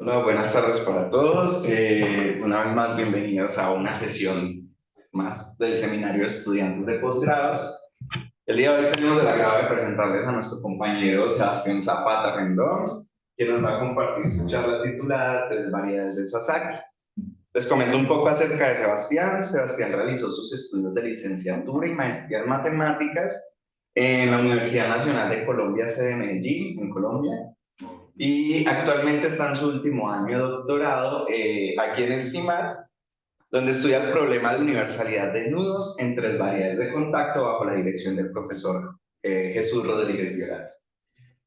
Hola, buenas tardes para todos. Una vez más, bienvenidos a una sesión más del Seminario de Estudiantes de Posgrados. El día de hoy tenemos el agrado de presentarles a nuestro compañero Sebastián Zapata Rendón, quien nos va a compartir su charla titulada Tres variedades de Sasaki. Les comento un poco acerca de Sebastián. Sebastián realizó sus estudios de licenciatura y maestría en matemáticas en la Universidad Nacional de Colombia, sede de Medellín, en Colombia. Y actualmente está en su último año de doctorado aquí en el CIMAT, donde estudia el problema de universalidad de nudos en tres variedades de contacto bajo la dirección del profesor Jesús Rodríguez Violat.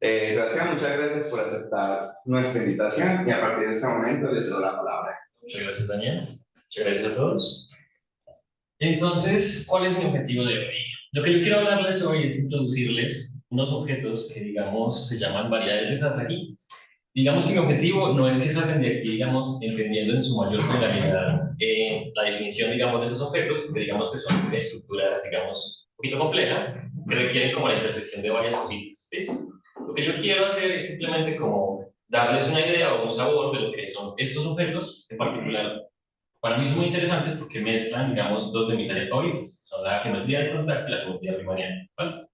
Sebastián, muchas gracias por aceptar nuestra invitación y a partir de este momento les doy la palabra. Muchas gracias, Daniel. Muchas gracias a todos. Entonces, ¿cuál es mi objetivo de hoy? Lo que yo quiero hablarles hoy es introducirles unos objetos que, digamos, se llaman variedades de Sasaki. Digamos que mi objetivo no es que salgan de aquí, digamos, entendiendo en su mayor generalidad la definición, digamos, de esos objetos, que digamos que son estructuras, digamos, un poquito complejas, que requieren como la intersección de varias cositas. ¿Ves? Lo que yo quiero hacer es simplemente como darles una idea o un sabor de lo que son estos objetos, en particular para mí son muy interesantes porque mezclan, digamos, dos de mis áreas favoritas. Son la geometría de contacto y la geometría riemanniana, ¿vale?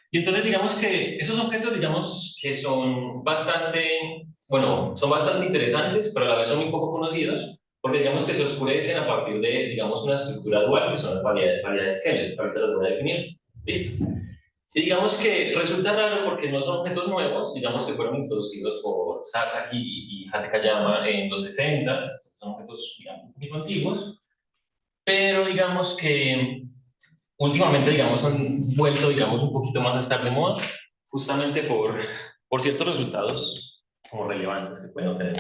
Y entonces, digamos que esos objetos, digamos, que son bastante, bueno, son bastante interesantes, pero a la vez son muy poco conocidos, porque digamos que se oscurecen a partir de, digamos, una estructura dual, que son las variedades Keller. Ahorita las voy a definir. ¿Listo? Y digamos que resulta raro porque no son objetos nuevos, digamos que fueron introducidos por Sasaki y Hatakayama en los 60, son objetos, digamos, un poquito antiguos, pero digamos que últimamente, digamos, han vuelto, digamos, un poquito más a estar de moda, justamente por ciertos resultados como relevantes que pueden obtener.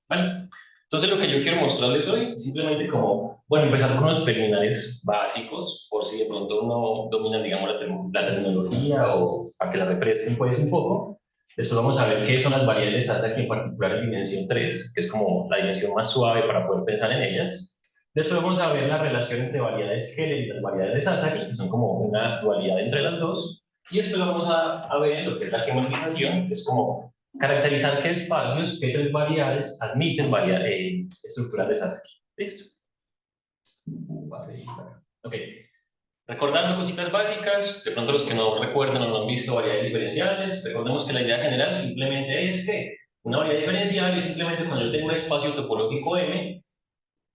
¿Vale? Entonces, lo que yo quiero mostrarles hoy, simplemente como, bueno, empezar con unos preliminares básicos, por si de pronto no dominan, digamos, la terminología o para que la refresquen pues un poco. Después vamos a ver qué son las variables Sasaki, en particular en dimensión 3, que es como la dimensión más suave para poder pensar en ellas. Después vamos a ver la relación entre variedades Heller y las variedades de Sasaki, que son como una dualidad entre las dos. Y después vamos a ver lo que es la geometrización, que es como caracterizar qué espacios, qué tres variedades admiten estructuras de Sasaki. ¿Listo? Ok. Recordando cositas básicas, de pronto los que no recuerden o no han visto variedades diferenciales, recordemos que la idea general simplemente es que una variedad diferencial es simplemente cuando yo tengo un espacio topológico M,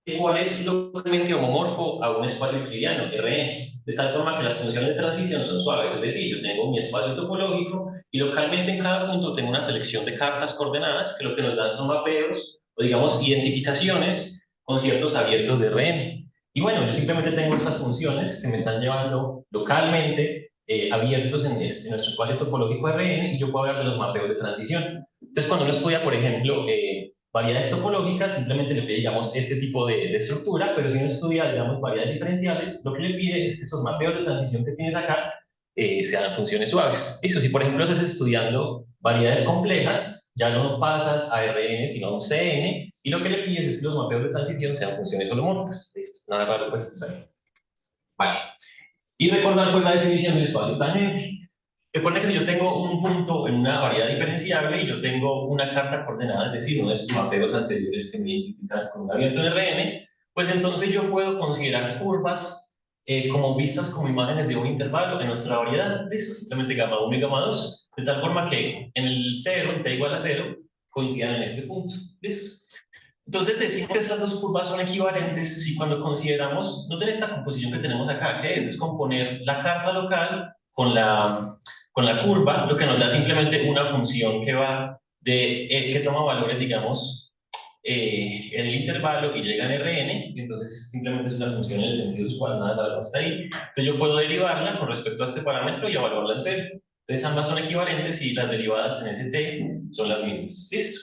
igual es localmente homomorfo a un espacio euclidiano, Rn, de tal forma que las funciones de transición son suaves, es decir, yo tengo mi espacio topológico y localmente en cada punto tengo una selección de cartas coordenadas que lo que nos dan son mapeos o digamos identificaciones con ciertos abiertos de Rn. Y bueno, yo simplemente tengo estas funciones que me están llevando localmente abiertos en nuestro espacio topológico Rn y yo puedo hablar de los mapeos de transición. Entonces, cuando uno estudia, por ejemplo, variedades topológicas, simplemente le pide, digamos, este tipo de estructura, pero si uno estudia, digamos, variedades diferenciales, lo que le pide es que esos mapeos de transición que tienes acá sean funciones suaves. Eso, si por ejemplo estás estudiando variedades complejas, ya no pasas a Rn, sino a un Cn, y lo que le pides es que los mapeos de transición sean funciones holomórficas. Listo, nada raro, pues está bien. Vale. Y recordar, pues, la definición del espacio tangente. Recuerda que si yo tengo un punto en una variedad diferenciable y yo tengo una carta coordenada, es decir, uno de esos mapeos anteriores que me identifican con un abierto en Rn, pues entonces yo puedo considerar curvas como vistas como imágenes de un intervalo en nuestra variedad. Listo, simplemente gamma 1 y gamma 2, de tal forma que en el 0, en t igual a 0, coincidan en este punto. ¿Listo? Entonces decimos que estas dos curvas son equivalentes si cuando consideramos, no tener esta composición que tenemos acá, que es componer la carta local con la curva, lo que nos da simplemente una función que va que toma valores, digamos, en el intervalo y llega en Rn, y entonces simplemente es una función en el sentido usual, nada hasta ahí. Entonces yo puedo derivarla con respecto a este parámetro y evaluarla en cero. Entonces ambas son equivalentes y las derivadas en ese t son las mismas. ¿Listo?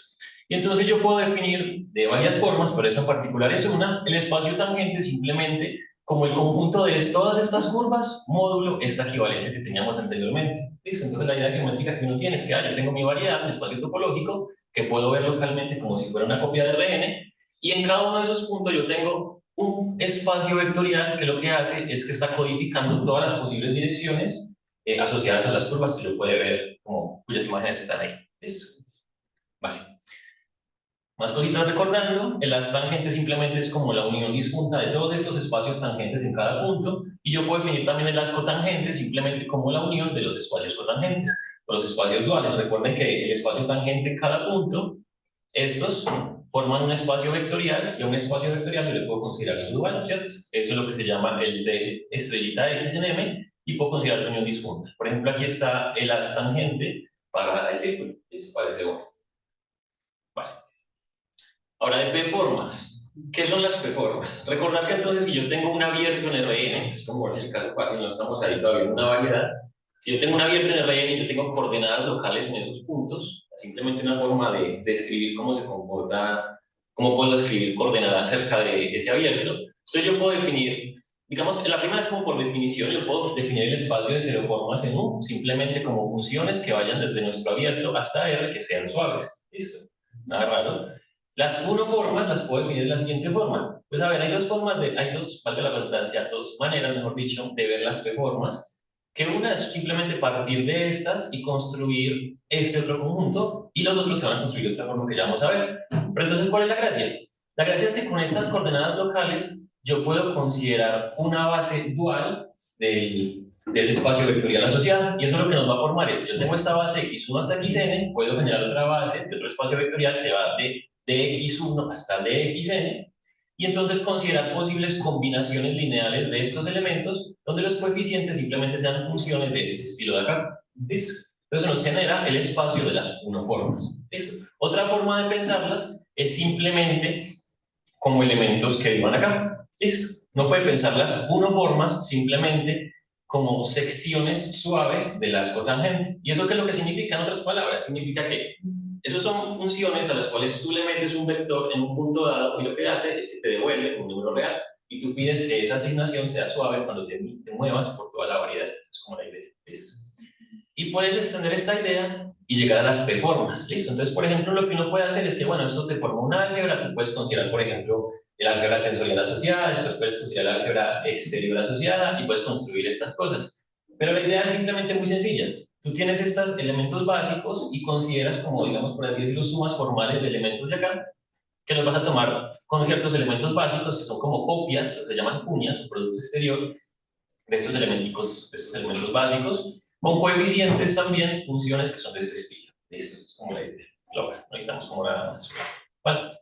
Y entonces yo puedo definir de varias formas, pero esa en particular es una, el espacio tangente simplemente como el conjunto de todas estas curvas, módulo esta equivalencia que teníamos anteriormente. ¿Listo? Entonces la idea geométrica que uno tiene es que yo tengo mi variedad, mi espacio topológico, que puedo ver localmente como si fuera una copia de Rn, y en cada uno de esos puntos yo tengo un espacio vectorial que lo que hace es que está codificando todas las posibles direcciones asociadas a las curvas que lo puede ver como cuyas imágenes están ahí. ¿Listo? Vale. Más cositas recordando, el haz tangente simplemente es como la unión disjunta de todos estos espacios tangentes en cada punto, y yo puedo definir también el haz cotangente simplemente como la unión de los espacios cotangentes, o los espacios duales. Recuerden que el espacio tangente en cada punto, estos forman un espacio vectorial, y a un espacio vectorial yo le puedo considerar un dual, ¿cierto? Eso es lo que se llama el de estrellita X en M, y puedo considerar unión disjunta. Por ejemplo, aquí está el haz tangente para el círculo, y se parece bueno. Vale. Ahora de P-formas. ¿Qué son las P-formas? Recordar que entonces si yo tengo un abierto en Rn, es como en el caso fácil, no estamos ahí todavía en una variedad. Si yo tengo un abierto en Rn y yo tengo coordenadas locales en esos puntos, simplemente una forma de describir cómo se comporta, cómo puedo escribir coordenadas acerca de ese abierto. Entonces yo puedo definir, digamos, la primera es como por definición, yo puedo definir el espacio de ceroformas en U, simplemente como funciones que vayan desde nuestro abierto hasta R que sean suaves. ¿Listo? Nada raro. Las unoformas las puedo definir de la siguiente forma. Pues a ver, hay dos formas hay dos, valga la redundancia, dos maneras, mejor dicho, de ver las P-formas, que una es simplemente partir de estas y construir este otro conjunto, y los otros se van a construir de otra forma que ya vamos a ver. Pero entonces, ¿cuál es la gracia? La gracia es que con estas coordenadas locales yo puedo considerar una base dual de ese espacio vectorial asociado, y eso es lo que nos va a formar. Es que yo tengo esta base x1 hasta xn, puedo generar otra base de otro espacio vectorial que va de x1 hasta dxn, y entonces considerar posibles combinaciones lineales de estos elementos donde los coeficientes simplemente sean funciones de este estilo de acá. ¿Listo? Entonces nos genera el espacio de las unoformas. ¿Listo? Otra forma de pensarlas es simplemente como elementos que iban acá. ¿Listo? No puede pensar las unoformas simplemente como secciones suaves del arco tangente. ¿Y eso qué es lo que significa? En otras palabras, significa que esas son funciones a las cuales tú le metes un vector en un punto dado, y lo que hace es que te devuelve un número real, y tú pides que esa asignación sea suave cuando te muevas por toda la variedad. Es como la idea. ¿Listo? Y puedes extender esta idea y llegar a las P-formas. ¿Listo? Entonces, por ejemplo, lo que uno puede hacer es que, bueno, esto te forma una álgebra, tú puedes considerar, por ejemplo, el álgebra tensorial asociada, después puedes considerar el álgebra exterior asociada, y puedes construir estas cosas. Pero la idea es simplemente muy sencilla. Tú tienes estos elementos básicos y consideras como, digamos, por así decirlo, sumas formales de elementos de acá, que los vas a tomar con ciertos elementos básicos que son como copias, lo que se llaman cuñas o producto exterior de estos elementos básicos, con coeficientes también, funciones que son de este estilo. Listo, es como la idea. No necesitamos como nada más. Vale.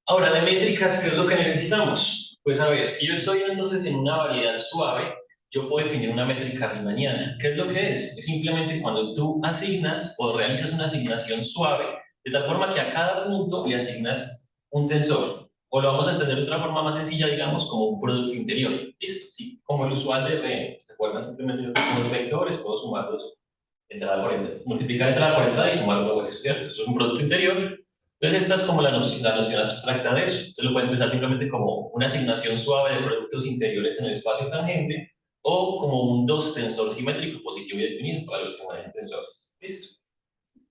Ahora, de métricas, ¿qué es lo que necesitamos? Pues a ver, si yo estoy entonces en una variedad suave, yo puedo definir una métrica riemanniana. ¿Qué es lo que es? Es simplemente cuando tú asignas o realizas una asignación suave, de tal forma que a cada punto le asignas un tensor. O lo vamos a entender de otra forma más sencilla, digamos, como un producto interior. ¿Listo? Sí, como el usual de R. ¿Recuerdan? Simplemente yo tengo los vectores, puedo sumarlos, entrada por entrada, multiplicar entrada por entrada y sumar todo eso, ¿cierto? Esto es un producto interior. Entonces, esta es como la noción abstracta de eso. Entonces, lo pueden pensar simplemente como una asignación suave de productos interiores en el espacio tangente, o como un dos tensor simétrico positivo y definido para los que manejan tensores. ¿Listo?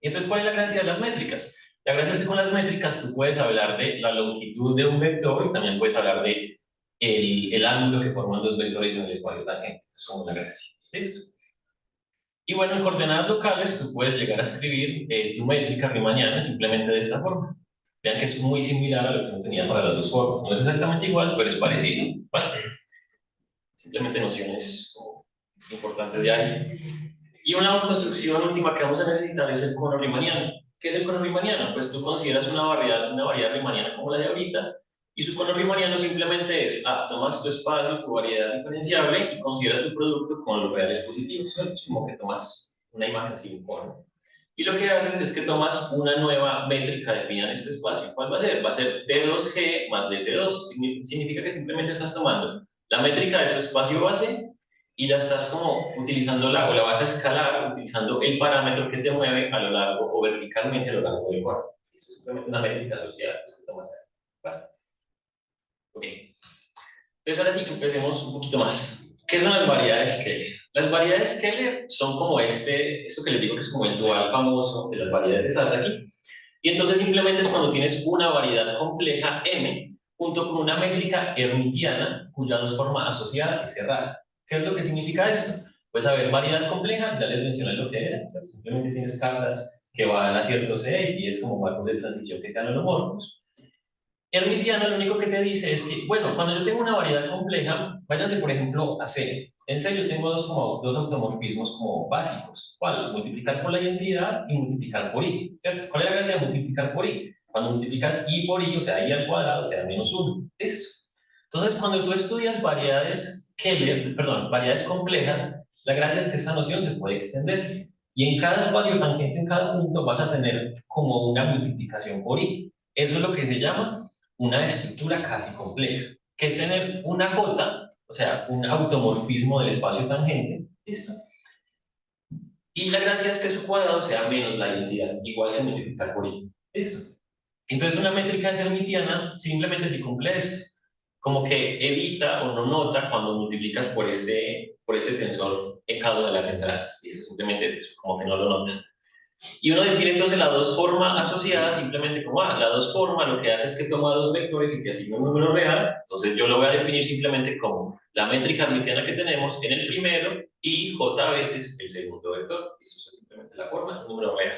Y entonces, ¿cuál es la gracia de las métricas? La gracia es que con las métricas tú puedes hablar de la longitud de un vector, y también puedes hablar de el ángulo que forman los vectores en el espacio tangente. Es como la gracia. ¿Listo? Y bueno, en coordenadas locales tú puedes llegar a escribir tu métrica riemanniana simplemente de esta forma. Vean que es muy similar a lo que no tenía para las dos formas. No es exactamente igual, pero es parecido. ¿Vale? Simplemente nociones como importantes de ahí. Y una construcción última que vamos a necesitar es el cono riemanniano. ¿Qué es el cono riemanniano? Pues tú consideras una variedad riemanniana como la de ahorita, y su cono riemanniano simplemente es, tomas tu espacio, tu variedad diferenciable, y consideras su producto con los reales positivos, ¿cierto? Es como que tomas una imagen sin cono. Y lo que haces es que tomas una nueva métrica definida en este espacio. ¿Cuál va a ser? Va a ser T2G más DT2. Significa que simplemente estás tomando la métrica de tu espacio base y la estás como utilizando o la vas a escalar utilizando el parámetro que te mueve a lo largo o verticalmente a lo largo del cuadro. Es simplemente una métrica asociada que tomas ahí. Vale. Ok. Entonces ahora sí empecemos un poquito más. ¿Qué son las variedades Keller? Las variedades Keller son como esto que les digo que es como el dual famoso de las variedades de Sasaki. Y entonces simplemente es cuando tienes una variedad compleja M junto con una métrica hermitiana cuya dos forma asociada es cerrada. ¿Qué es lo que significa esto? Pues a ver, variedad compleja, ya les mencioné lo que era, simplemente tienes cargas que van a cierto set y es como marcos de transición que sean holomorfos. Hermitiana lo único que te dice es que, bueno, cuando yo tengo una variedad compleja, váyase por ejemplo a C. En C yo tengo dos automorfismos como básicos. ¿Cuál? Multiplicar por la identidad y multiplicar por I. ¿Cierto? ¿Cuál es la gracia de multiplicar por I? Cuando multiplicas I por I, o sea, I al cuadrado, te da -1. Eso. Entonces, cuando tú estudias variedades Keller, perdón, variedades complejas, la gracia es que esta noción se puede extender. Y en cada espacio tangente, en cada punto, vas a tener como una multiplicación por I. Eso es lo que se llama una estructura casi compleja, que es tener una J, o sea, un automorfismo del espacio tangente, ¿listo? Y la gracia es que su cuadrado sea menos la identidad, igual que multiplicar por I, ¿listo? Entonces una métrica de hermitiana simplemente si cumple esto, como que evita o no nota cuando multiplicas por ese tensor en cada una de las entradas, y eso simplemente es eso, como que no lo nota. Y uno define entonces la dos forma asociada simplemente como, la dos forma lo que hace es que toma dos vectores y te asigna un número real, entonces yo lo voy a definir simplemente como la métrica hermitiana que tenemos en el primero y j veces el segundo vector, eso es simplemente la forma, un número real.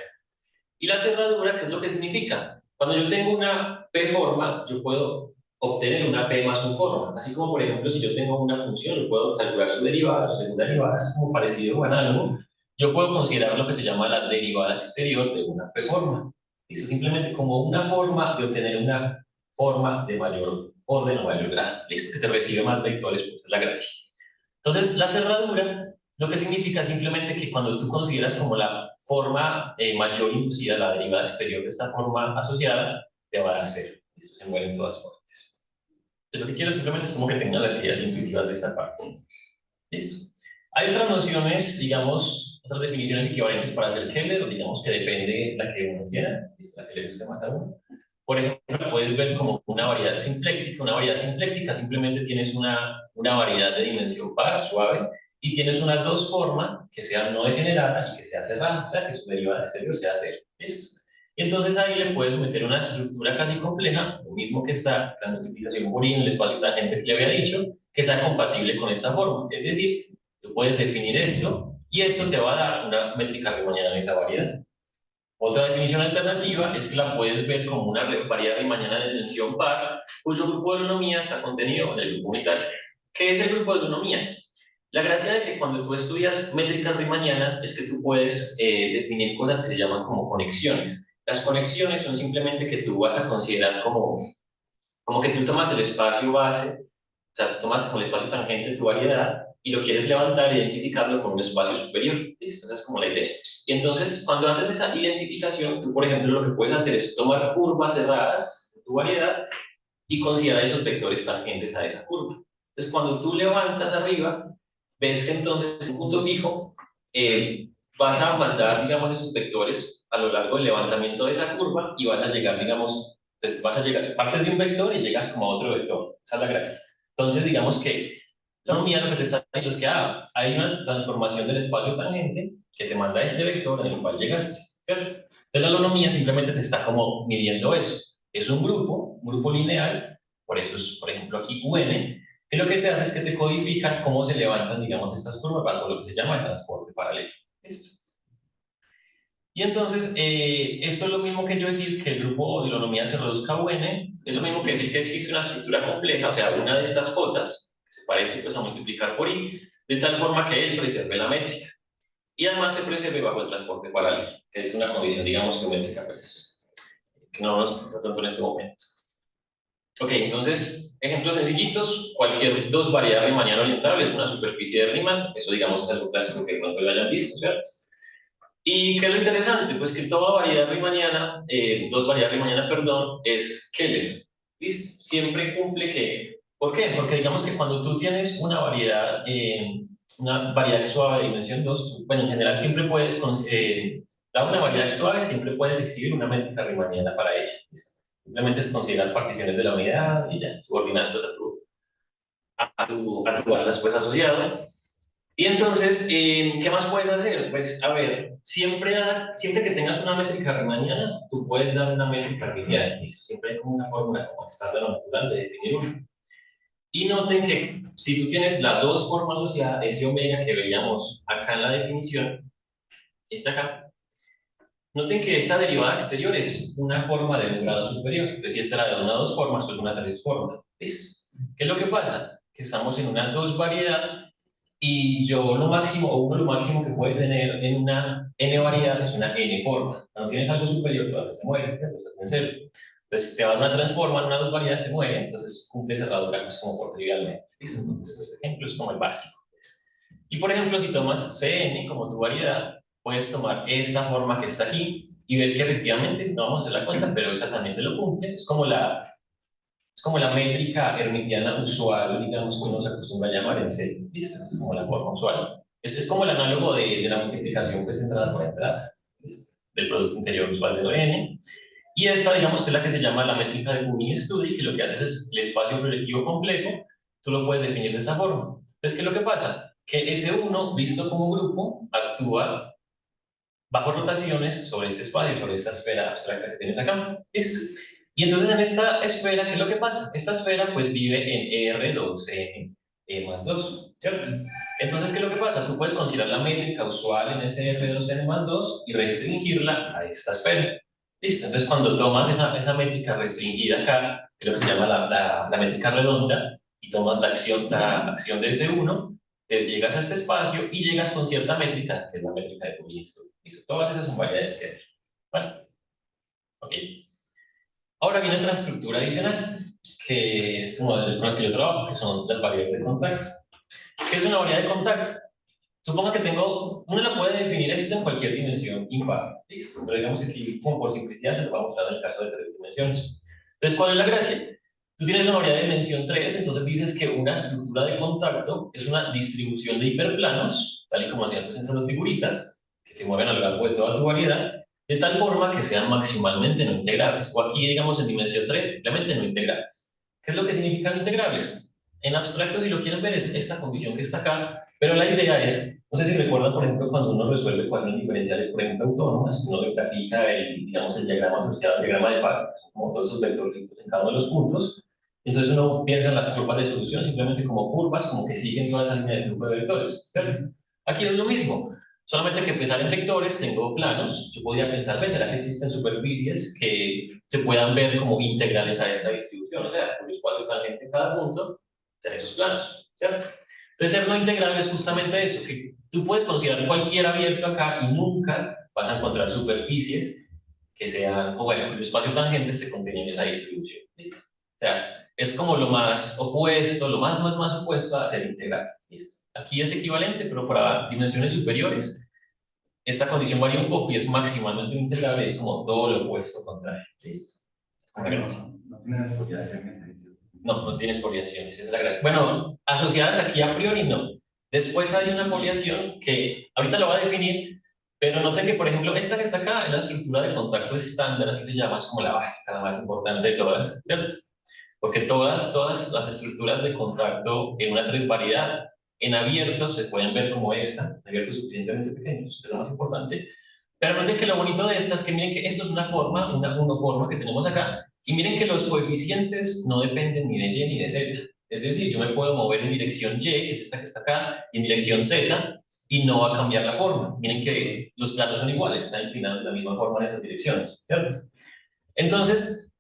Y la cerradura, ¿qué es lo que significa? Cuando yo tengo una p forma, yo puedo obtener una p más su forma, así como por ejemplo si yo tengo una función, yo puedo calcular su derivada, su segunda derivada, es como parecido o análogo, yo puedo considerar lo que se llama la derivada exterior de una p forma. Eso es simplemente como una forma de obtener una forma de mayor orden o mayor grado, listo, que te recibe más vectores, pues es la gracia. Entonces, la cerradura lo que significa simplemente que cuando tú consideras como la forma mayor inducida, la derivada exterior de esta forma asociada, te va a dar cero. Esto se mueve en todas partes. Entonces, lo que quiero simplemente es como que tengan las ideas intuitivas de esta parte. Listo. Hay otras nociones, digamos, otras definiciones equivalentes para hacer Keller, digamos que depende la que uno quiera, la que le guste más a uno. Por ejemplo, puedes ver como una variedad simpléctica. Una variedad simpléctica simplemente tienes una variedad de dimensión par, suave, y tienes una dos forma que sea no degenerada y que sea cerrada, o sea, que su derivada exterior sea cero. ¿Listo? Y entonces ahí le puedes meter una estructura casi compleja, lo mismo que está la multiplicación por I en el espacio tangente que le había dicho, que sea compatible con esta forma. Es decir, tú puedes definir esto y esto te va a dar una métrica riemanniana en esa variedad. Otra definición alternativa es que la puedes ver como una variedad riemanniana de dimensión par, cuyo grupo de holonomía está contenido en el grupo unitario. ¿Qué es el grupo de holonomía? La gracia de que cuando tú estudias métricas riemannianas es que tú puedes definir cosas que se llaman como conexiones. Las conexiones son simplemente que tú vas a considerar como que tú tomas el espacio base, o sea, tomas como el espacio tangente de tu variedad y lo quieres levantar e identificarlo con un espacio superior. ¿Listo? Esa es como la idea. Y entonces, cuando haces esa identificación, tú, por ejemplo, lo que puedes hacer es tomar curvas cerradas de tu variedad y considerar esos vectores tangentes a esa curva. Entonces, cuando tú levantas arriba, ves que entonces en un punto fijo vas a mandar, digamos, esos vectores a lo largo del levantamiento de esa curva y vas a llegar, digamos, entonces vas a llegar, partes de un vector y llegas como a otro vector. Esa es la gracia. Entonces, digamos que la economía lo que te está diciendo es que hay una transformación del espacio tangente que te manda este vector en el cual llegaste, ¿cierto? Entonces la holonomía simplemente te está como midiendo eso. Es un grupo lineal, por eso es, por ejemplo, aquí UN, que lo que te hace es que te codifica cómo se levantan, digamos, estas curvas bajo lo que se llama el transporte paralelo. ¿Listo? Y entonces, esto es lo mismo que yo decir que el grupo de holonomía se reduzca a UN, es lo mismo que decir que existe una estructura compleja, o sea, una de estas jotas, que se parece pues, a multiplicar por I, de tal forma que él preserve la métrica. Y además se preserve bajo el transporte paralelo, que es una condición, digamos, geométrica, pues, que no nos importa tanto en este momento. Ok, entonces, ejemplos sencillitos, cualquier dos variedades riemanniana orientable es una superficie de Riemann, eso digamos es algo clásico que de pronto lo hayan visto, ¿cierto? ¿Y qué es lo interesante? Pues que toda variedad riemanniana, dos variedades riemannianas, perdón, es Keller, ¿listo? Siempre cumple que, ¿por qué? Porque digamos que cuando tú tienes una variedad suave de dimensión 2, bueno, en general siempre puedes, dar una variedad suave, siempre puedes exhibir una métrica riemanniana para ella, ¿listo? Simplemente es considerar particiones de la unidad y ya, subordinas pues a tu atlas pues asociado. Y entonces, ¿qué más puedes hacer? Pues, a ver, siempre que tengas una métrica riemanniana, tú puedes dar una métrica hermitiana. Siempre hay como una fórmula como estándar o natural de definir una. Y noten que si tú tienes las dos formas asociadas, ese omega que veíamos acá en la definición, está acá, Noten que esta derivada exterior es una forma de un grado superior. Entonces, si esta era de una 2 forma, esto es una 3 forma. ¿Listo? ¿Qué es lo que pasa? Que estamos en una 2 variedad y yo lo máximo, o uno lo máximo que puede tener en una n variedad es una n forma. Cuando tienes algo superior, todavía se muere, entonces en cero. Entonces, te va a una transforma, una 2 variedad se muere, entonces cumple cerradura, pues como por trivialmente. ¿Listo? Entonces, este ejemplo es como el básico. Y por ejemplo, si tomas Cn como tu variedad, puedes tomar esta forma que está aquí y ver que efectivamente, no vamos a hacer la cuenta, pero esa también te lo cumple. Es como la métrica hermitiana usual, digamos, que uno se acostumbra a llamar en C. ¿Listo? Es como la forma usual. Es como el análogo de la multiplicación, que es entrada por entrada, ¿listo? Del producto interior usual de N. Y esta, digamos, que es la que se llama la métrica de Fubini-Study, que lo que hace es el espacio proyectivo complejo, tú lo puedes definir de esa forma. Entonces, ¿qué es lo que pasa? Que S1, visto como grupo, actúa bajo rotaciones sobre este espacio, sobre esta esfera abstracta que tienes acá. ¿Listo? Y entonces en esta esfera, ¿qué es lo que pasa? Esta esfera pues vive en R2N más 2, ¿cierto? Entonces, ¿qué es lo que pasa? Tú puedes considerar la métrica usual en ese R2N más 2 y restringirla a esta esfera. ¿Listo? Entonces, cuando tomas esa métrica restringida acá, que es lo que se llama la métrica redonda, y tomas la acción de S1, llegas a este espacio y llegas con cierta métrica, que es la métrica de Fubini-Study. Todas esas son variedades que... Vale. Ok. Ahora viene otra estructura adicional, que es como con las que yo trabajo, que son las variedades de contacto. ¿Qué es una variedad de contacto? Supongo que tengo, uno la puede definir esto en cualquier dimensión impar. ¿Listo? Pero digamos que aquí, como por simplicidad, se lo vamos a mostrar en el caso de 3 dimensiones. Entonces, ¿cuál es la gracia? Tú tienes una variedad de dimensión 3, entonces dices que una estructura de contacto es una distribución de hiperplanos, tal y como hacían pues en las figuritas, que se mueven a lo largo de toda tu variedad, de tal forma que sean maximalmente no integrables. O aquí, digamos, en dimensión 3, simplemente no integrables. ¿Qué es lo que significan integrables? En abstracto, si lo quieren ver, es esta condición que está acá, pero la idea es, no sé si recuerdan, por ejemplo, cuando uno resuelve ecuaciones diferenciales, por ejemplo, autónomas, uno grafica digamos, el diagrama asociado al diagrama de Parse, que son como todos esos vectorcitos en cada uno de los puntos. Entonces uno piensa en las curvas de solución simplemente como curvas, como que siguen toda esa línea de grupo de vectores, ¿cierto? Aquí es lo mismo, solamente que pensar en vectores, tengo planos, yo podría pensar, ¿ves? ¿Será que existen superficies que se puedan ver como integrales a esa distribución? O sea, cuyo espacio tangente en cada punto, será esos planos, ¿cierto? Entonces, ser no integrable es justamente eso, que tú puedes considerar cualquier abierto acá y nunca vas a encontrar superficies que sean, o bueno, el espacio tangente se contiene en esa distribución. ¿Listo? O sea, es como lo más opuesto, lo más opuesto a ser integral. ¿Listo? Aquí es equivalente, pero para dimensiones superiores, esta condición varía un poco y es maximalmente integrable, es como todo lo opuesto contrario. ¿Listo? No tiene desfoliaciones. No, no tiene foliaciones, esa es la gracia. Bueno, asociadas aquí a priori no. Después hay una foliación que ahorita lo voy a definir, pero noten que, por ejemplo, esta que está acá es la estructura de contacto estándar, así se llama, es como la básica, la más importante de todas, ¿cierto? Porque todas las estructuras de contacto en una tres variedad, en abiertos se pueden ver como esta, abiertos suficientemente pequeños, es lo más importante. Pero noten que lo bonito de esta es que miren que esto es una forma, una monoforma que tenemos acá, y miren que los coeficientes no dependen ni de Y ni de Z. Es decir, yo me puedo mover en dirección Y, que es esta que está acá, y en dirección Z, y no va a cambiar la forma. Miren que los planos son iguales, están inclinados de la misma forma en esas direcciones, ¿cierto? Entonces,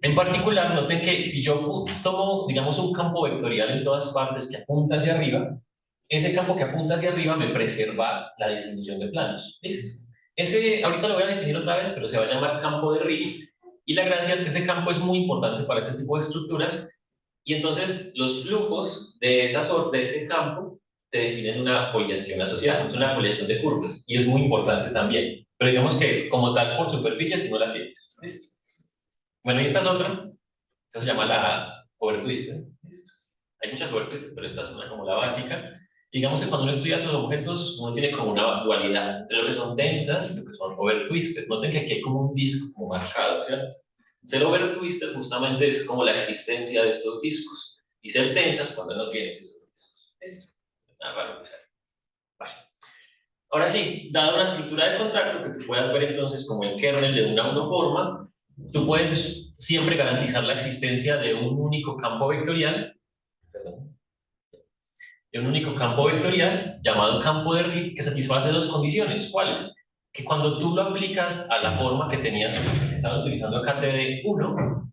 en particular, noten que si yo tomo, digamos, un campo vectorial en todas partes que apunta hacia arriba, ese campo que apunta hacia arriba me preserva la distribución de planos. ¿Listo? Ese, ahorita lo voy a definir otra vez, pero se va a llamar campo de Rie. Y la gracia es que ese campo es muy importante para este tipo de estructuras. Y entonces los flujos de ese campo te definen una foliación asociada, es una foliación de curvas. Y es muy importante también. Pero digamos que como tal por superficie si no la tienes. ¿Listo? Bueno, y esta es otra. Esta se llama la over twister. ¿Listo? Hay muchas over twisters, pero esta es una como la básica. Digamos que cuando uno estudia esos objetos, uno tiene como una dualidad entre lo que son densas y lo que son over twisted. Noten que aquí hay como un disco como marcado, ¿cierto? Ser over twisted justamente es como la existencia de estos discos. Y ser tensas cuando no tienes esos discos. ¿Listo? Nada raro que sea. Vale. Ahora sí, dada una estructura de contacto que tú puedas ver entonces como el kernel de una monoforma, tú puedes siempre garantizar la existencia de un único campo vectorial, perdón, de un único campo vectorial llamado campo de Rie que satisface dos condiciones. ¿Cuáles? que cuando tú lo aplicas a la forma que tenías, que estabas utilizando acá TD1,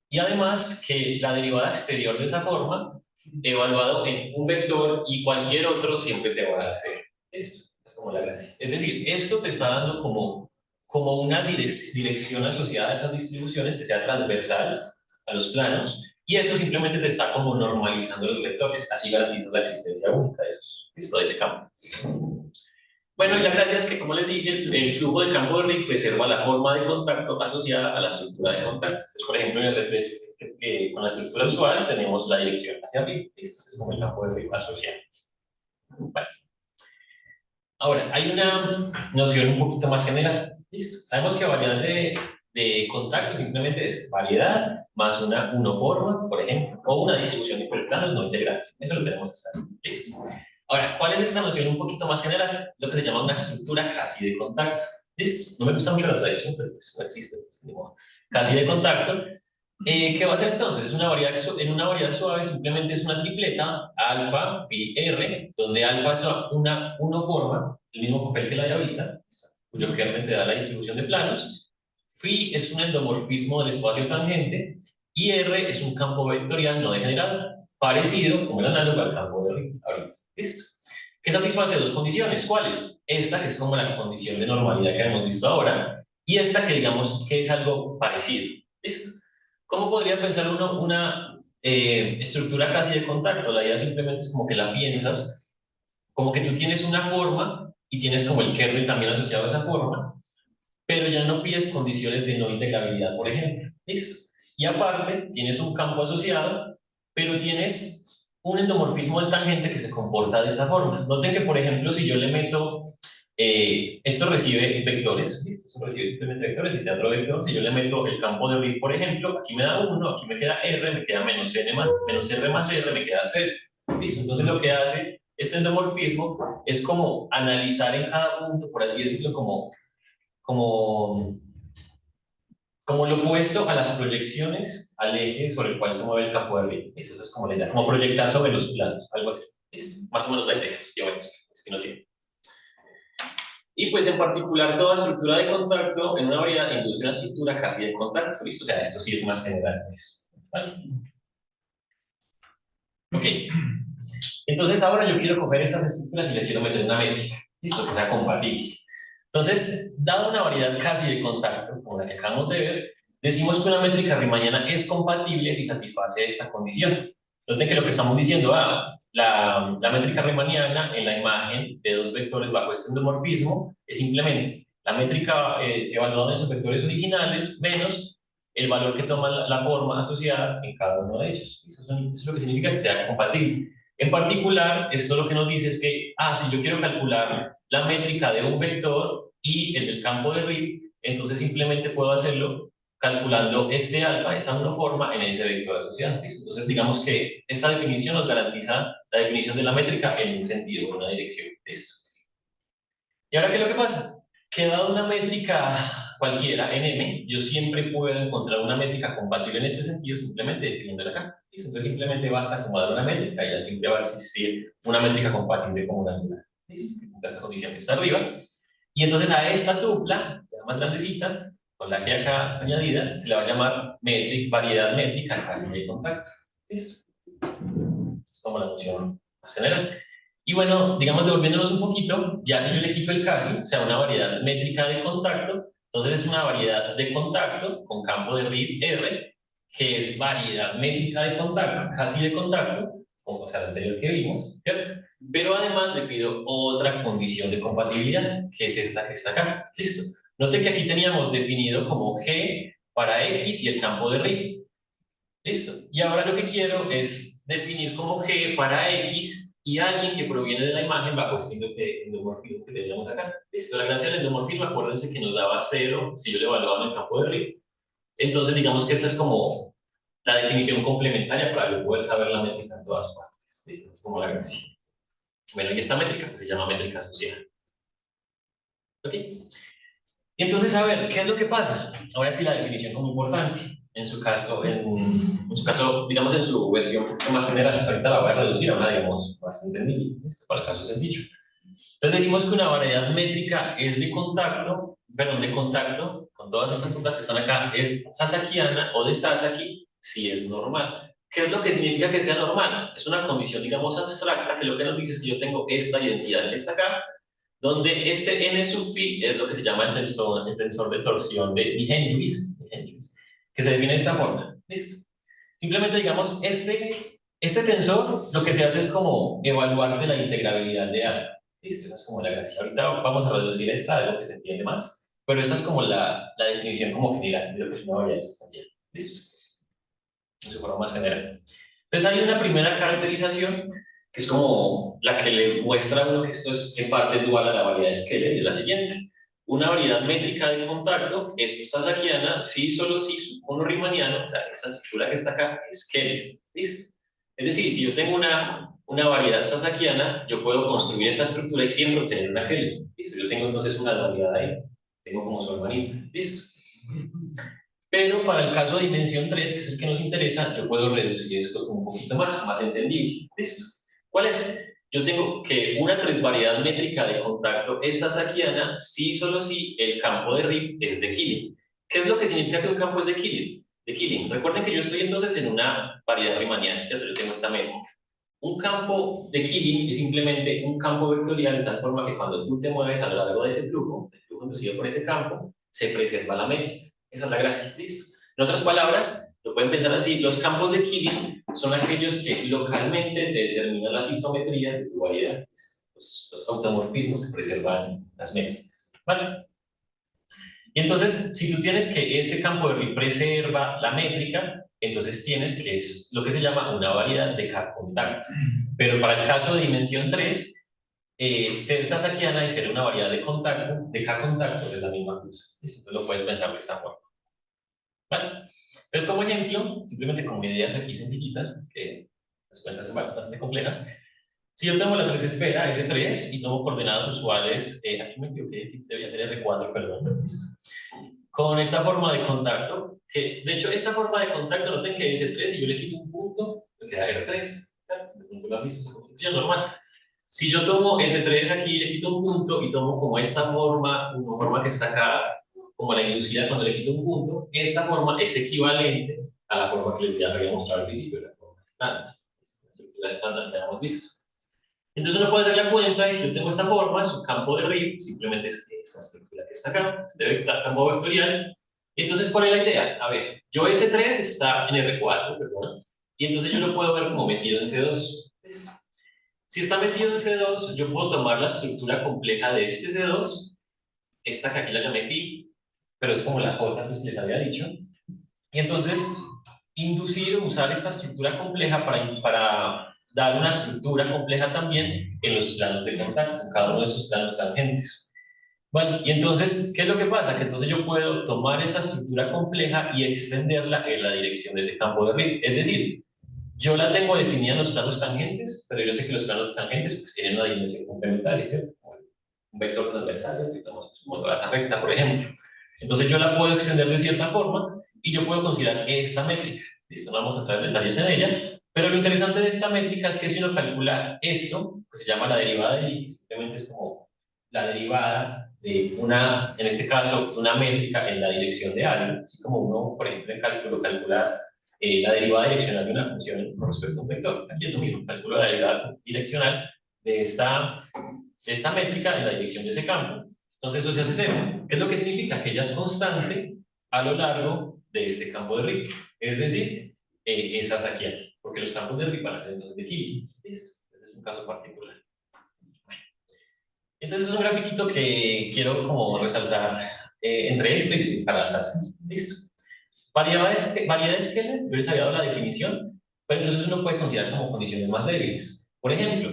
y además que la derivada exterior de esa forma, evaluado en un vector y cualquier otro, siempre te va a hacer esto. Es como la gracia. Es decir, esto te está dando como una dirección asociada a esas distribuciones que sea transversal a los planos, y eso simplemente te está como normalizando los vectores. Así garantizas la existencia única de esos. Listo, de ese campo. Bueno, y la gracia es que, como les dije, el flujo de campo de Rick preserva la forma de contacto asociada a la estructura de contacto. Entonces, por ejemplo, en el reflex con la estructura usual tenemos la dirección hacia arriba. Esto es como el campo de Rick asociado. Vale. Ahora, hay una noción un poquito más general. ¿Listo? Sabemos que variedad de contacto simplemente es variedad más una unoforma, por ejemplo, o una distribución de hiperplanos no integrante. Eso lo tenemos que estar. ¿Listo? Ahora, ¿cuál es esta noción un poquito más general? Lo que se llama una estructura casi de contacto. ¿Listo? No me gusta mucho la traducción, pero pues no existe. Pues, casi de contacto. ¿Qué va a ser entonces? Es una variedad, en una variedad suave simplemente es una tripleta, alfa, phi, r, donde alfa es una unoforma, el mismo papel que la de ahorita, cuyo kernel te da la distribución de planos. Phi es un endomorfismo del espacio tangente y r es un campo vectorial no degenerado, parecido como el análogo al campo de ahorita. ¿Listo? Que satisface dos condiciones. ¿Cuáles? Esta, que es como la condición de normalidad que hemos visto ahora, y esta que digamos que es algo parecido. ¿Listo? ¿Cómo podría pensar uno una estructura casi de contacto? La idea simplemente es como que la piensas, como que tú tienes una forma y tienes como el kernel también asociado a esa forma, pero ya no pides condiciones de no integrabilidad, por ejemplo. ¿Listo? Y aparte, tienes un campo asociado, pero tienes un endomorfismo del tangente que se comporta de esta forma. Noten que, por ejemplo, si yo le meto, esto recibe vectores, ¿listo? Esto recibe simplemente vectores, y otro vector, si yo le meto el campo de Rick, por ejemplo, aquí me da 1, aquí me queda R, me queda menos R más R, me queda 0. ¿Listo? Entonces lo que hace este endomorfismo es como analizar en cada punto, por así decirlo, como, como lo opuesto a las proyecciones al eje sobre el cual se mueve el campo de Rick. Eso es como la idea, como proyectar sobre los planos, algo así. ¿Listo? Más o menos la idea, geométrica, es que no tiene. Y pues en particular toda estructura de contacto en una variedad induce una estructura casi de contacto, ¿listo? O sea, esto sí es más general. ¿Vale? Ok. Entonces ahora yo quiero coger estas estructuras y le quiero meter una métrica, ¿listo? Que sea compatible. Entonces, dada una variedad casi de contacto, como la que acabamos de ver, decimos que una métrica riemanniana es compatible si satisface esta condición. Noten que lo que estamos diciendo, la métrica riemanniana en la imagen de dos vectores bajo este endomorfismo es simplemente la métrica evaluada en sus vectores originales menos el valor que toma la forma asociada en cada uno de ellos. Eso es lo que significa que sea compatible. En particular, esto lo que nos dice es que, si yo quiero calcular la métrica de un vector y el del campo de Rick, entonces simplemente puedo hacerlo calculando este alfa, esa unoforma, en ese vector asociado. Entonces, digamos que esta definición nos garantiza la definición de la métrica en un sentido, en una dirección. ¿Listo? ¿Y ahora qué es lo que pasa? Que dado una métrica cualquiera, en M, yo siempre puedo encontrar una métrica compatible en este sentido simplemente definiéndola acá. ¿Listo? Entonces simplemente basta acomodar una métrica y ya siempre va a existir una métrica compatible con una tupla. ¿Listo? La condición que está arriba. Y entonces a esta tupla, la más grandecita, con la que acá añadida, se le va a llamar variedad métrica casi de contacto. ¿Listo? Es como la noción más general. Y bueno, digamos, devolviéndonos un poquito, ya si yo le quito el casi, o sea, una variedad métrica de contacto, entonces es una variedad de contacto con campo de Rick R, que es variedad métrica de contacto, casi de contacto, como la anterior que vimos, ¿cierto? Pero además le pido otra condición de compatibilidad, que es esta que está acá. ¿Listo? Note que aquí teníamos definido como G para X y el campo de Rick. ¿Listo? Y ahora lo que quiero es definir como G para X y alguien que proviene de la imagen bajo este endomorfismo que teníamos acá. ¿Listo? La gracia del endomorfismo, acuérdense que nos daba 0 si yo le evaluaba en el campo de Rick. Entonces, digamos que esta es como la definición complementaria para yo poder saber la métrica en todas partes. ¿Listo? Es como la gracia. Bueno, y esta métrica pues, se llama métrica asociada. ¿Ok? Entonces, a ver, ¿qué es lo que pasa? Ahora sí la definición como importante. En su caso, digamos en su versión más general, ahorita la voy a reducir a una, digamos, más entendida, para el caso sencillo. Entonces decimos que una variedad métrica es de contacto, perdón, de contacto, con todas estas sombras que están acá, es Sasakiana o de Sasaki si es normal. ¿Qué es lo que significa que sea normal? Es una condición, digamos, abstracta, que lo que nos dice es que yo tengo esta identidad en esta acá, donde este n sub phi es lo que se llama el tensor de torsión de Nijenjuis, que se define de esta forma. ¿Listo? Simplemente, digamos, este tensor lo que te hace es como evaluarte la integrabilidad de algo. ¿Listo? Esa es como la gracia. Ahorita vamos a reducir esta, algo que se entiende más, pero esta es como la definición como general de lo que es una variedad sustancial. ¿Listo? En su forma más general. Entonces hay una primera caracterización que es como la que le muestra a uno que esto es en parte dual a la variedad de Skeller, de la siguiente. Una variedad métrica de contacto es sasakiana si solo si su cono riemanniano, o sea, esta estructura que está acá, es Skeller. ¿Listo? Es decir, si yo tengo una variedad sasakiana, yo puedo construir esa estructura y siempre obtener una Keller. ¿Listo? Yo tengo entonces una dualidad ahí. Tengo como su hermanita. ¿Listo? Pero para el caso de dimensión 3, que es el que nos interesa, yo puedo reducir esto un poquito más entendible. ¿Listo? ¿Cuál es? Yo tengo que una variedad métrica de contacto es sasakiana si solo si el campo de Rip es de Killing. ¿Qué es lo que significa que un campo es de Killing? De Killing. Recuerden que yo estoy entonces en una variedad riemanniana, ¿cierto? Yo tengo esta métrica. Un campo de Killing es simplemente un campo vectorial de tal forma que cuando tú te mueves a lo largo de ese flujo, el flujo inducido por ese campo, se preserva la métrica. Esa es la gracia, ¿listo? En otras palabras, lo pueden pensar así, los campos de Killing son aquellos que localmente determinan las isometrías de tu variedad, los automorfismos que preservan las métricas, ¿vale? Y entonces, si tú tienes que este campo de Rip preserva la métrica, entonces tienes que es lo que se llama una variedad de K-contacto. Pero para el caso de dimensión 3, ser sasakiana y ser una variedad de contacto, de K-contacto, es la misma cosa. Entonces lo puedes pensar de esta forma. ¿Vale? Entonces, como ejemplo, simplemente con ideas aquí sencillitas, que las cuentas son bastante complejas. Si yo tomo la 3 esfera, S3, y tomo coordenadas usuales, aquí me equivoqué, aquí debía ser R4, perdón. Con esta forma de contacto, que de hecho esta forma de contacto noten que S3, y yo le quito un punto, me queda R3. Claro, de punto lo has visto, es construcción normal. Si yo tomo S3 aquí, le quito un punto y tomo como esta forma, una forma que está acá, como la inducida cuando le quito un punto, esta forma es equivalente a la forma que ya había mostrado al principio, la forma estándar. La estándar que habíamos visto. Entonces uno puede hacer la cuenta y si yo tengo esta forma, su campo de Rip simplemente es esta estructura que está acá, este campo vectorial. Y entonces, ¿cuál es la idea? A ver, yo S3 está en R4, perdón, y entonces yo lo puedo ver como metido en C2. ¿Listo? Si está metido en C2, yo puedo tomar la estructura compleja de este C2, esta que aquí la llamé phi, pero es como la J que les había dicho, y entonces inducir o usar esta estructura compleja para dar una estructura compleja también en los planos de contacto, en cada uno de esos planos tangentes. Bueno, y entonces, ¿qué es lo que pasa? Que entonces yo puedo tomar esa estructura compleja y extenderla en la dirección de ese campo de Rip. Es decir, yo la tengo definida en los planos tangentes, pero yo sé que los planos tangentes pues, tienen una dimensión complementaria, ¿cierto? Un vector transversal, como toda la recta, por ejemplo. Entonces yo la puedo extender de cierta forma y yo puedo considerar esta métrica. Listo, no vamos a traer detalles en ella, pero lo interesante de esta métrica es que si uno calcula esto, que se llama la derivada de y, simplemente es como la derivada de una, en este caso, una métrica en la dirección de algo, así como uno, por ejemplo, en cálculo calcula la derivada direccional de una función con respecto a un vector. Aquí es lo mismo, calculo la derivada direccional de esta métrica en la dirección de ese campo. Entonces eso se hace cero. ¿Qué es lo que significa? Que ella es constante a lo largo de este campo de Rip. Es decir, es sasakiana, porque los campos de Rip van a ser entonces de Killing. Ese es un caso particular. Bueno. Entonces es un grafiquito que quiero como resaltar entre esto y para la salsa. Listo. Variedades Keller, yo les había dado la definición, pero entonces uno puede considerar como condiciones más débiles. Por ejemplo,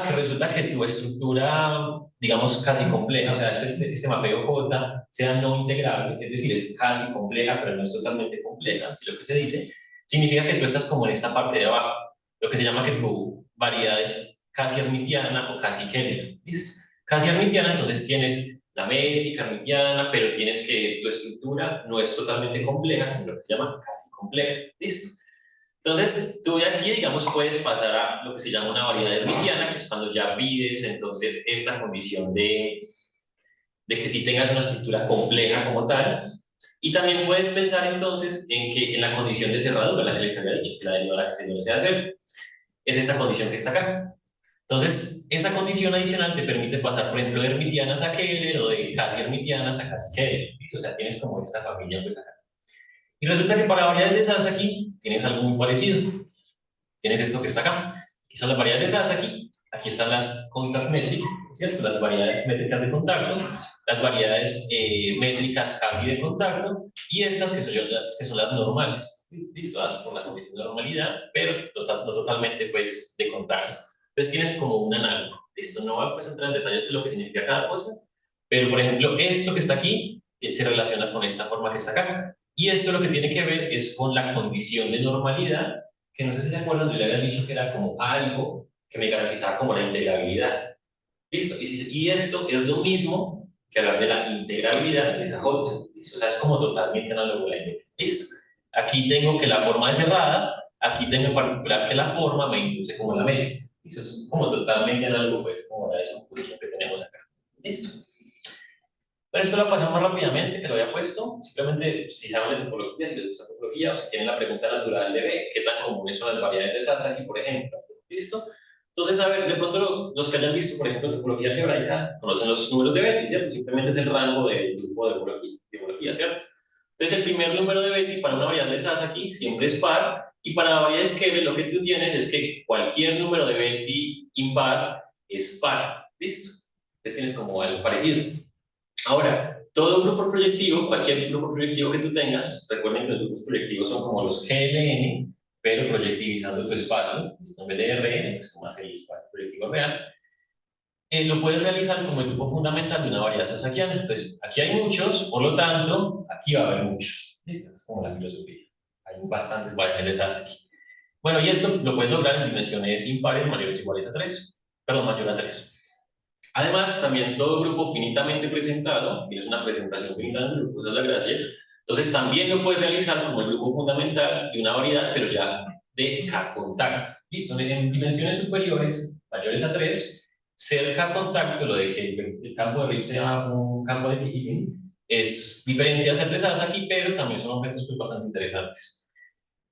que resulta que tu estructura, digamos, casi compleja, o sea, este mapeo J sea no integrable, es decir, es casi compleja, pero no es totalmente compleja, así lo que se dice, significa que tú estás como en esta parte de abajo, lo que se llama que tu variedad es casi hermitiana o casi Keller. ¿Listo? Casi hermitiana, entonces tienes la métrica hermitiana, pero tienes que tu estructura no es totalmente compleja, sino que se llama casi compleja. ¿Listo? Entonces, tú de aquí, digamos, puedes pasar a lo que se llama una variedad hermitiana, que es cuando ya pides, entonces, esta condición de que sí tengas una estructura compleja como tal. Y también puedes pensar, entonces, en que en la condición de cerradura, la que les había dicho, que la derivada exterior sea cero, es esta condición que está acá. Entonces, esa condición adicional te permite pasar, por ejemplo, de hermitianas a Keller o de casi hermitianas a casi Keller. O sea, tienes como esta familia, pues acá. Y resulta que para variedades de Sasaki tienes algo muy parecido. Tienes esto que está acá. Aquí son las variedades de Sasaki. Aquí están las contact metric, ¿cierto? Las variedades métricas de contacto, las variedades métricas casi de contacto y estas que son las normales, listadas por la condición de normalidad, pero no totalmente pues de contacto. Entonces tienes como un análogo. Listo, no voy a pues, entrar en detalles de lo que significa cada cosa, pero por ejemplo, esto que está aquí se relaciona con esta forma que está acá. Y esto lo que tiene que ver es con la condición de normalidad, que no sé si se acuerdan, yo le había dicho que era como algo que me garantizaba como la integrabilidad. ¿Listo? Y esto es lo mismo que hablar de la integrabilidad de esa conta. ¿Listo? O sea, es como totalmente análogo a la integrabilidad. ¿Listo? Aquí tengo que la forma es cerrada, aquí tengo en particular que la forma me induce como la métrica. Eso es como totalmente análogo, pues, como la descomposición que tenemos acá. ¿Listo? Pero esto lo pasamos rápidamente, que lo había puesto. Simplemente, si saben de topología, si les gusta topología o si tienen la pregunta natural de B, ¿qué tan comunes son las variedades de Sasaki, por ejemplo? ¿Listo? Entonces, a ver, de pronto los que hayan visto, por ejemplo, topología algebraica, conocen los números de Betti, ¿cierto? Simplemente es el rango del grupo de topología, ¿cierto? Entonces, el primer número de Betti para una variable de Sasaki siempre es par, y para variedades Kebel lo que tú tienes es que cualquier número de Betti impar es par, ¿listo? Entonces tienes como algo parecido. Ahora, todo grupo proyectivo, cualquier grupo proyectivo que tú tengas, recuerden que los grupos proyectivos son como los GLN, pero proyectivizando tu espacio, en vez de RN, pues tomas el espacio proyectivo real, lo puedes realizar como el grupo fundamental de una variedad sasakiana. Entonces, aquí hay muchos, por lo tanto, aquí va a haber muchos. ¿Listo? Es como la filosofía. Hay bastantes variables de Sasaki. Bueno, y esto lo puedes lograr en dimensiones impares mayores o iguales a 3. Perdón, mayor a 3. Además, también todo grupo finitamente presentado, tienes una presentación finita de grupos, esa es la gracia, entonces también lo puedes realizar como el grupo fundamental de una variedad, pero ya de K-contacto. ¿Listo? En dimensiones superiores, mayores a 3, ser K-contacto, lo de que el campo de Rip sea un campo de Pigilin, es diferente a ser de Sasaki, pero también son objetos pues, bastante interesantes.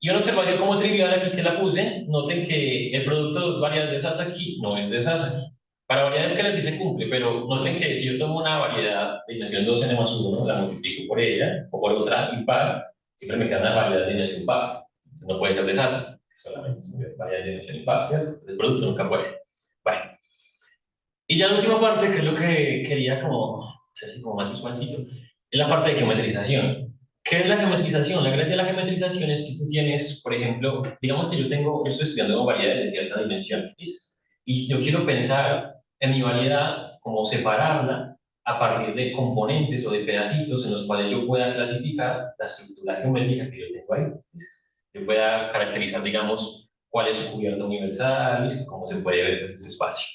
Y una observación como trivial aquí que la puse, noten que el producto de dos variedades de Sasaki no es de Sasaki. Para variedades que sí se cumple, pero noten que si yo tomo una variedad de dimensión 2n más 1, la multiplico por ella o por otra impar, siempre me queda una variedad de dimensión par. Entonces no puede ser de Sasaki, solamente es una variedad de dimensión impar, ¿cierto? El producto nunca puede. Bueno, y ya la última parte, que es lo que quería como, hacer así como más visualcito, es la parte de geometrización. ¿Qué es la geometrización? La gracia de la geometrización es que tú tienes, por ejemplo, digamos que yo estoy estudiando variedades de cierta dimensión, ¿sí? Y yo quiero pensar en mi variedad como separarla a partir de componentes o de pedacitos en los cuales yo pueda clasificar la estructura geométrica que yo tengo ahí. ¿Sí? Yo pueda caracterizar, digamos, cuál es su cubierta universal, ¿sí? Cómo se puede ver pues, este espacio.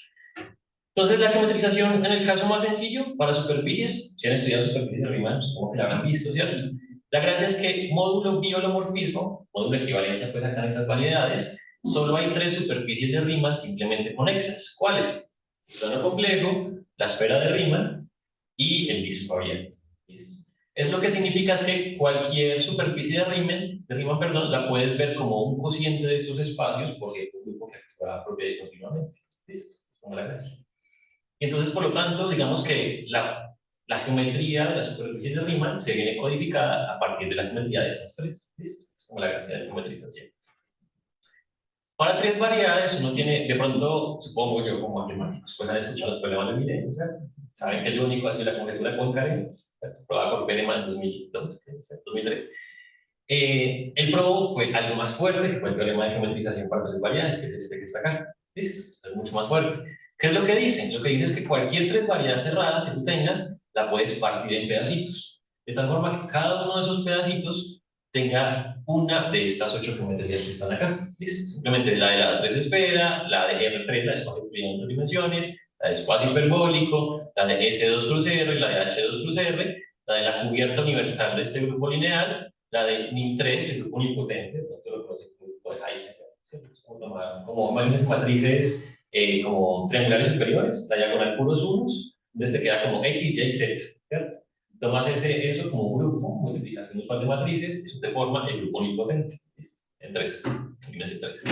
Entonces, la geometrización, en el caso más sencillo, para superficies, si han estudiado superficies de Riemann, supongo que la habrán visto, ¿cierto? La gracia es que módulo biolomorfismo, módulo equivalencia, pues acá en estas variedades, solo hay tres superficies de Riemann simplemente conexas. ¿Cuáles? El plano complejo, la esfera de Riemann y el disco abierto. ¿Listo? Es lo que significa es que cualquier superficie de Riemann, perdón, la puedes ver como un cociente de estos espacios por cierto grupo que actúa propia discontinuamente. ¿Listo? Es como la gracia. Y entonces, por lo tanto, digamos que la geometría de las superficies de Riemann se viene codificada a partir de la geometría de estas tres. ¿Listo? Es como la gracia de la geometrización. Para tres variedades, uno tiene, de pronto, supongo yo como matemáticos, pues han escuchado los problemas de Milenio, ¿cierto? Saben que el único ha sido la conjetura de Poincaré, probada por Peleman en 2002, 2003. El PRO fue algo más fuerte, que fue el teorema de geometrización para tres variedades, que es este que está acá. ¿Listo? Es mucho más fuerte. ¿Qué es lo que dicen? Lo que dice es que cualquier tres variedad cerrada que tú tengas, la puedes partir en pedacitos. De tal forma que cada uno de esos pedacitos tenga una de estas 8 geometrías que están acá. ¿Listo? Simplemente la de la 3 esfera, la de R3, la de espacio en otras dimensiones, la de espacio hiperbólico, la de S2 cruz R, la de H2 cruz R, la de la cubierta universal de este grupo lineal, la de 1003, el grupo unipotente, no te lo conocen como el grupo de tomar como, imagínense matrices como triangulares superiores, la diagonal puros unos, entonces te queda como X, Y, Z, ¿cierto? Tomas eso como un grupo, multiplicación usual de matrices, eso te forma el grupo nilpotente, en 3, en 3.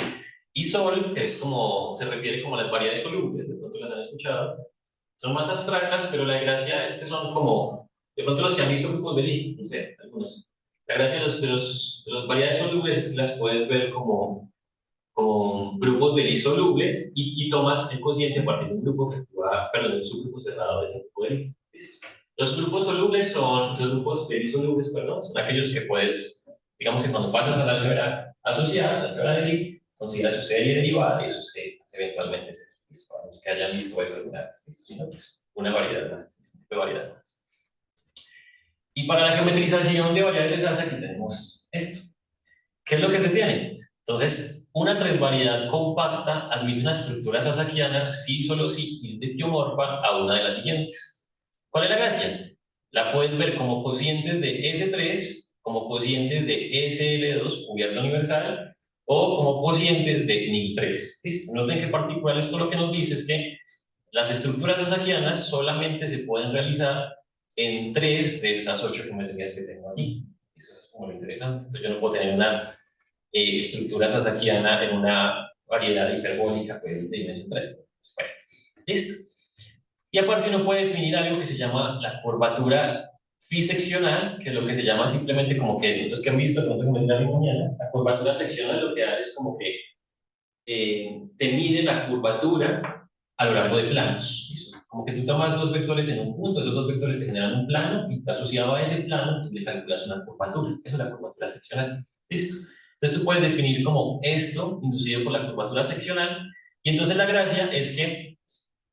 Y Sol, que es como, se refiere como a las variedades solubles, de pronto las han escuchado, son más abstractas, pero la gracia es que son como, de pronto los que han visto grupos de Lie, no sé, algunos. La gracia de las variedades solubles es que las puedes ver como grupos de Lie solubles y tomas el cociente a partir de un grupo que actúa, perdón, un subgrupo cerrado de ese grupo de Lie. Los grupos solubles son, los grupos de Lie solubles, perdón, son aquellos que puedes, digamos que cuando pasas a la álgebra asociada, a la álgebra de Lie, consideras su serie derivada y eso se eventualmente se para los que hayan visto eso alguna vez, sino pues una variedad más, un tipo de variedad más. Y para la geometrización de variables SAS aquí tenemos esto. ¿Qué es lo que se tiene? Entonces, una tresvariedad compacta admite una estructura sasakiana si solo si es diptiomorfa a una de las siguientes. ¿Cuál es la gracia? La puedes ver como cocientes de S3, como cocientes de SL2 cubierta universal, o como cocientes de Ni3. ¿Listo? Noten que particular esto lo que nos dice es que las estructuras sasakianas solamente se pueden realizar en 3 de estas 8 geometrías que tengo aquí. Eso es como lo interesante. Entonces yo no puedo tener una estructura sasakiana en una variedad hiperbólica pues, de dimensión 3. Bueno, listo. Y aparte uno puede definir algo que se llama la curvatura phi seccional, que es lo que se llama simplemente como que los que han visto, pronto geometría newtoniana, la curvatura seccional lo que hace es como que te mide la curvatura a lo largo de planos. ¿Listo? Como que tú tomas dos vectores en un punto, esos dos vectores te generan un plano y asociado a ese plano tú le calculas una curvatura. Eso es la curvatura seccional. ¿Listo? Entonces tú puedes definir como esto inducido por la curvatura seccional y entonces la gracia es que,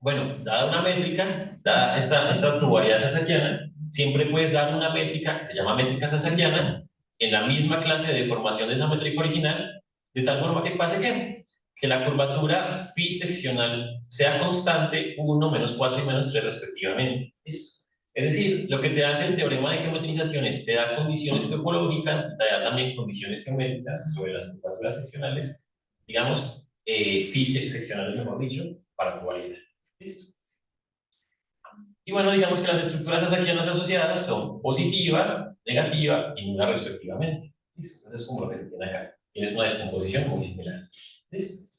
bueno, dada una métrica, dada esta tu variedad sasakiana, siempre puedes dar una métrica que se llama métrica sasakiana en la misma clase de deformación de esa métrica original, de tal forma que pase que la curvatura phi seccional sea constante 1, menos 4 y menos 3 respectivamente. Es decir, lo que te hace el teorema de geometrización es te da condiciones topológicas, te da también condiciones geométricas sobre las curvaturas seccionales, digamos, phi seccionales, mejor dicho, para tu variedad. ¿Listo? Y bueno, digamos que las estructuras sasakianas asociadas son positiva, negativa y nula respectivamente. ¿Listo? Entonces es como lo que se tiene acá. Tienes una descomposición muy similar. ¿Listo?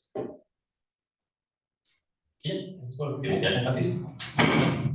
Bien, eso es lo que quería compartir.